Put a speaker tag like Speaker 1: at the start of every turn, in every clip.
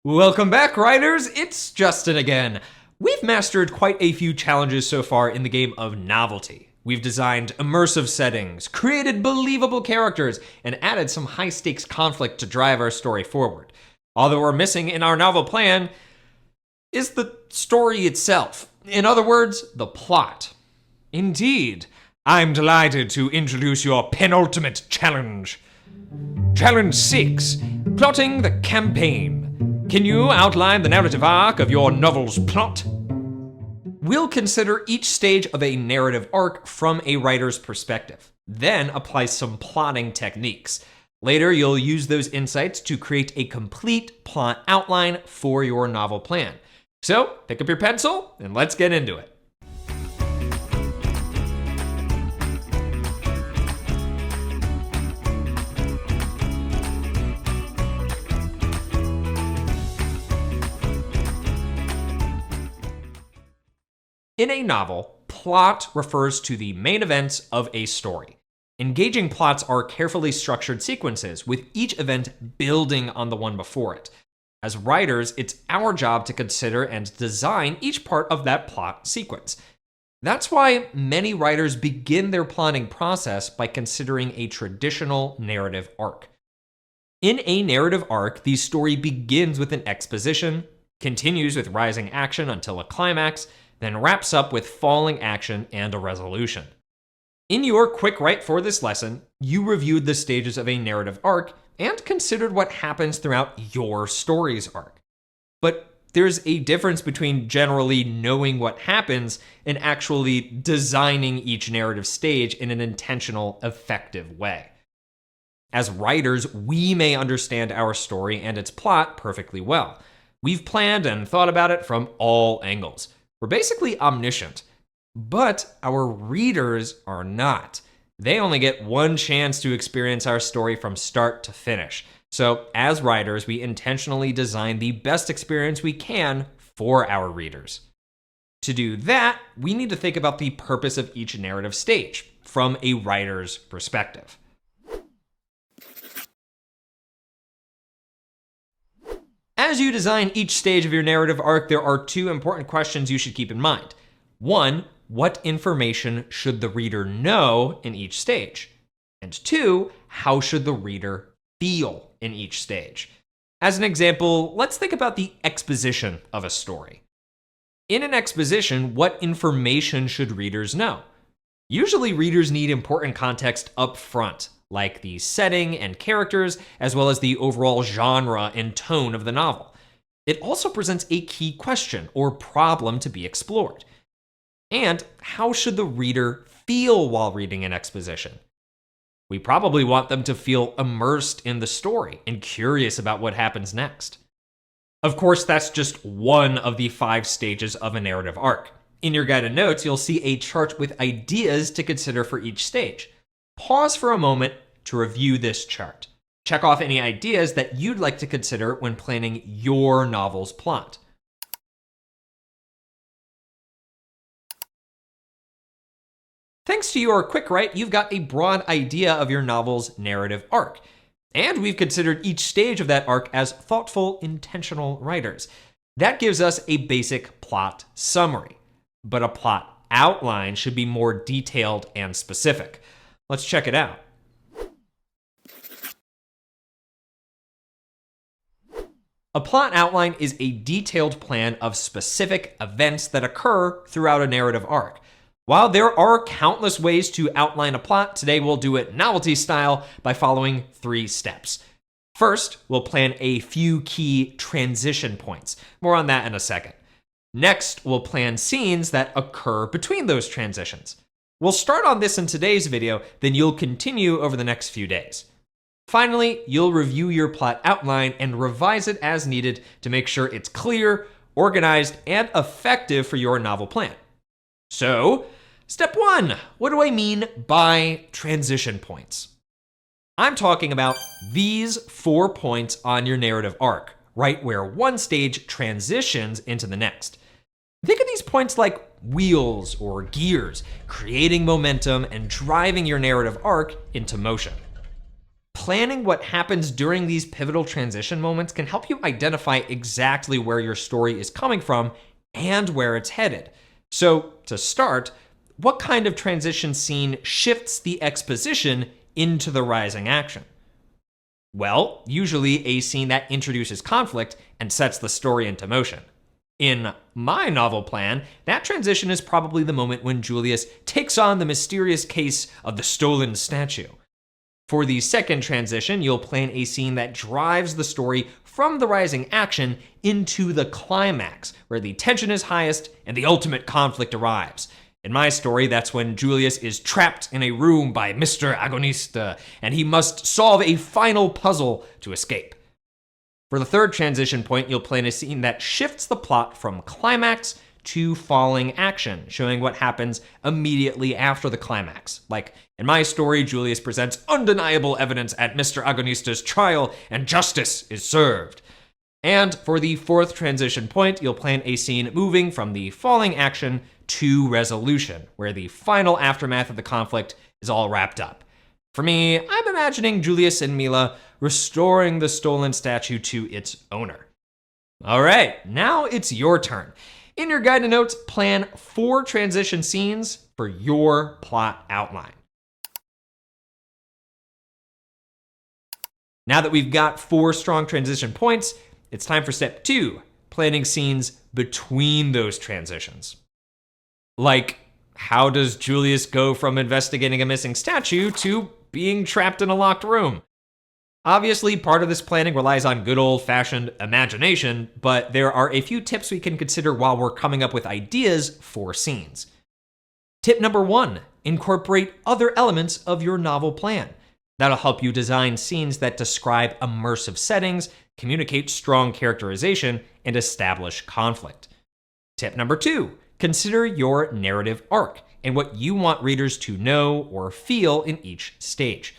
Speaker 1: Welcome back, writers! It's Justin again. We've mastered quite a few challenges so far in the game of novelty. We've designed immersive settings, created believable characters, and added some high-stakes conflict to drive our story forward. All that we're missing in our novel plan is the story itself. In other words, the plot. Indeed, I'm delighted to introduce your penultimate challenge. Challenge 6, Plotting the Campaign. Can you outline the narrative arc of your novel's plot? We'll consider each stage of a narrative arc from a writer's perspective, then apply some plotting techniques. Later, you'll use those insights to create a complete plot outline for your novel plan. So, pick up your pencil and let's get into it. In a novel, plot refers to the main events of a story. Engaging plots are carefully structured sequences, with each event building on the one before it. As writers, it's our job to consider and design each part of that plot sequence. That's why many writers begin their plotting process by considering a traditional narrative arc. In a narrative arc, the story begins with an exposition, continues with rising action until a climax, then wraps up with falling action and a resolution. In your quick write for this lesson, you reviewed the stages of a narrative arc and considered what happens throughout your story's arc. But there's a difference between generally knowing what happens and actually designing each narrative stage in an intentional, effective way. As writers, we may understand our story and its plot perfectly well. We've planned and thought about it from all angles. We're basically omniscient, but our readers are not. They only get one chance to experience our story from start to finish. So as writers, we intentionally design the best experience we can for our readers. To do that, we need to think about the purpose of each narrative stage from a writer's perspective. As you design each stage of your narrative arc, there are two important questions you should keep in mind. One, what information should the reader know in each stage? And two, how should the reader feel in each stage? As an example, let's think about the exposition of a story. In an exposition, what information should readers know? Usually, readers need important context up front, like the setting and characters, as well as the overall genre and tone of the novel. It also presents a key question or problem to be explored. And how should the reader feel while reading an exposition? We probably want them to feel immersed in the story and curious about what happens next. Of course, that's just one of the 5 stages of a narrative arc. In your guided notes, you'll see a chart with ideas to consider for each stage. Pause for a moment to review this chart. Check off any ideas that you'd like to consider when planning your novel's plot. Thanks to your quick write, you've got a broad idea of your novel's narrative arc. And we've considered each stage of that arc as thoughtful, intentional writers. That gives us a basic plot summary. But a plot outline should be more detailed and specific. Let's check it out. A plot outline is a detailed plan of specific events that occur throughout a narrative arc. While there are countless ways to outline a plot, today we'll do it novelty style by following 3 steps. First, we'll plan a few key transition points. More on that in a second. Next, we'll plan scenes that occur between those transitions. We'll start on this in today's video, then you'll continue over the next few days. Finally, you'll review your plot outline and revise it as needed to make sure it's clear, organized, and effective for your novel plan. So, step 1, what do I mean by transition points? I'm talking about these 4 points on your narrative arc, right where one stage transitions into the next. Think of these points like wheels or gears, creating momentum and driving your narrative arc into motion. planning what happens during these pivotal transition moments can help you identify exactly where your story is coming from and where it's headed. So, to start, what kind of transition scene shifts the exposition into the rising action? Well, usually a scene that introduces conflict and sets the story into motion. In my novel plan, that transition is probably the moment when Julius takes on the mysterious case of the stolen statue. For the second transition, you'll plan a scene that drives the story from the rising action into the climax, where the tension is highest and the ultimate conflict arrives. In my story, that's when Julius is trapped in a room by Mr. Agonista, and he must solve a final puzzle to escape. For the third transition point, you'll plan a scene that shifts the plot from climax to falling action, showing what happens immediately after the climax. Like in my story, Julius presents undeniable evidence at Mr. Agonista's trial, and justice is served. And for the fourth transition point, you'll plan a scene moving from the falling action to resolution, where the final aftermath of the conflict is all wrapped up. For me, I'm imagining Julius and Mila restoring the stolen statue to its owner. All right, now it's your turn. In your guided notes, plan 4 transition scenes for your plot outline. Now that we've got 4 strong transition points, it's time for step 2, planning scenes between those transitions. Like, how does Julius go from investigating a missing statue to being trapped in a locked room? Obviously, part of this planning relies on good old-fashioned imagination, but there are a few tips we can consider while we're coming up with ideas for scenes. Tip number 1, incorporate other elements of your novel plan. That'll help you design scenes that describe immersive settings, communicate strong characterization, and establish conflict. Tip number 2, consider your narrative arc and what you want readers to know or feel in each stage.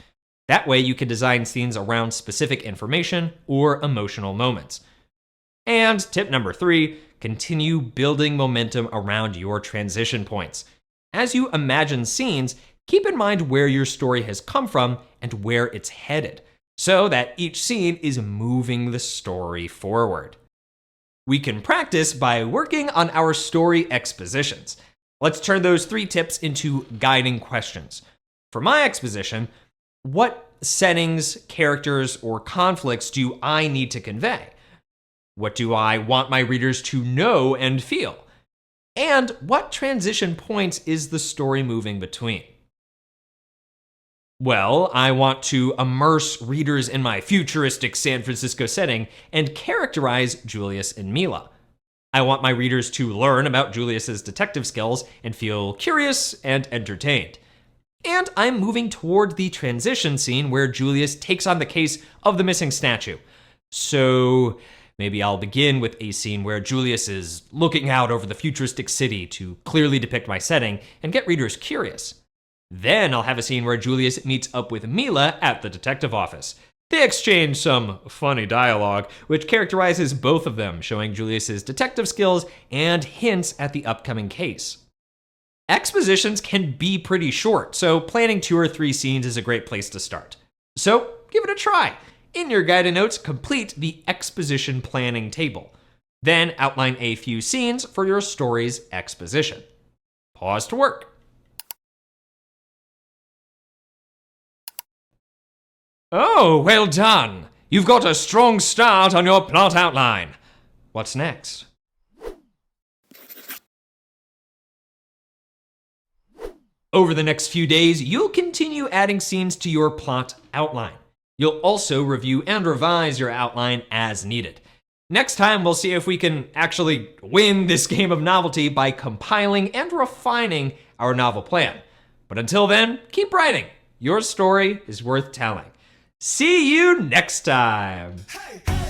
Speaker 1: That way you can design scenes around specific information or emotional moments. And tip number 3, continue building momentum around your transition points. As you imagine scenes, keep in mind where your story has come from and where it's headed, so that each scene is moving the story forward. We can practice by working on our story expositions. Let's turn those 3 tips into guiding questions. For my exposition, what settings, characters, or conflicts do I need to convey? What do I want my readers to know and feel? And what transition points is the story moving between? Well, I want to immerse readers in my futuristic San Francisco setting and characterize Julius and Mila. I want my readers to learn about Julius's detective skills and feel curious and entertained. And I'm moving toward the transition scene where Julius takes on the case of the missing statue. So maybe I'll begin with a scene where Julius is looking out over the futuristic city to clearly depict my setting and get readers curious. Then I'll have a scene where Julius meets up with Mila at the detective office. They exchange some funny dialogue, which characterizes both of them, showing Julius's detective skills and hints at the upcoming case. Expositions can be pretty short, so planning 2 or 3 scenes is a great place to start. So give it a try. In your guided notes, complete the exposition planning table. Then outline a few scenes for your story's exposition. Pause to work. Oh, well done. You've got a strong start on your plot outline. What's next? Over the next few days, you'll continue adding scenes to your plot outline. You'll also review and revise your outline as needed. Next time, we'll see if we can actually win this game of novelty by compiling and refining our novel plan. But until then, keep writing. Your story is worth telling. See you next time. Hey, hey.